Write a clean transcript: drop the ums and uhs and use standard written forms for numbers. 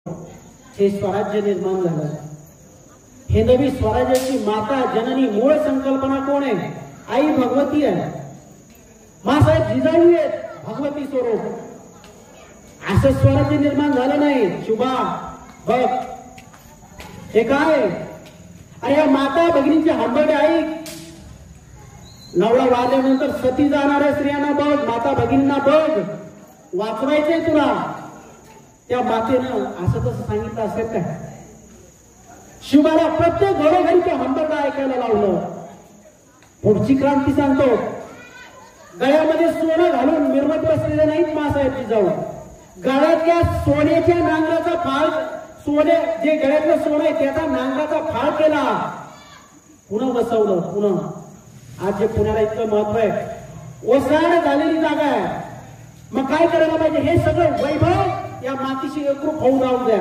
हे स्वराज्य निर्माण झालं। हे नवी स्वराज्याची माता जननी मूळ संकल्पना कोण आहे? आई भगवती आहे। मासाहेब जिजाऊ आहेत भगवती स्वरूप। असं स्वराज्य निर्माण झालं नाही। शुभा बघ हे काय? अरे या माता भगिनींचे हंबरडे ऐक। नवरा वाजल्यानंतर सती जाणाऱ्या स्त्रियांना बघ, माता भगिनींना बघ, वाचवायचंय तुला। त्या मातेनं असं तसं सांगितलं असेल काय? शिवाला प्रत्येक घरोघरी ते हंबरडा ऐकायला लावलं। पुढची क्रांती सांगतो, गळ्यामध्ये सोनं घालून मिरवत बसलेले नाहीत मासाहेब जिजाऊ। गळ्यातल्या सोन्याच्या नांगराचा फाळ, सोने जे गळ्यातलं सोनं आहे त्याचा नांगराचा फाळ केला, पुन्हा बसवलं। पुन्हा आज जे पुण्याला इतकं महत्व आहे, ओसाड झालेली जागा आहे। मग काय करायला पाहिजे? हे सगळं वैभव या मातीशी एकरूप होऊन राहू द्या।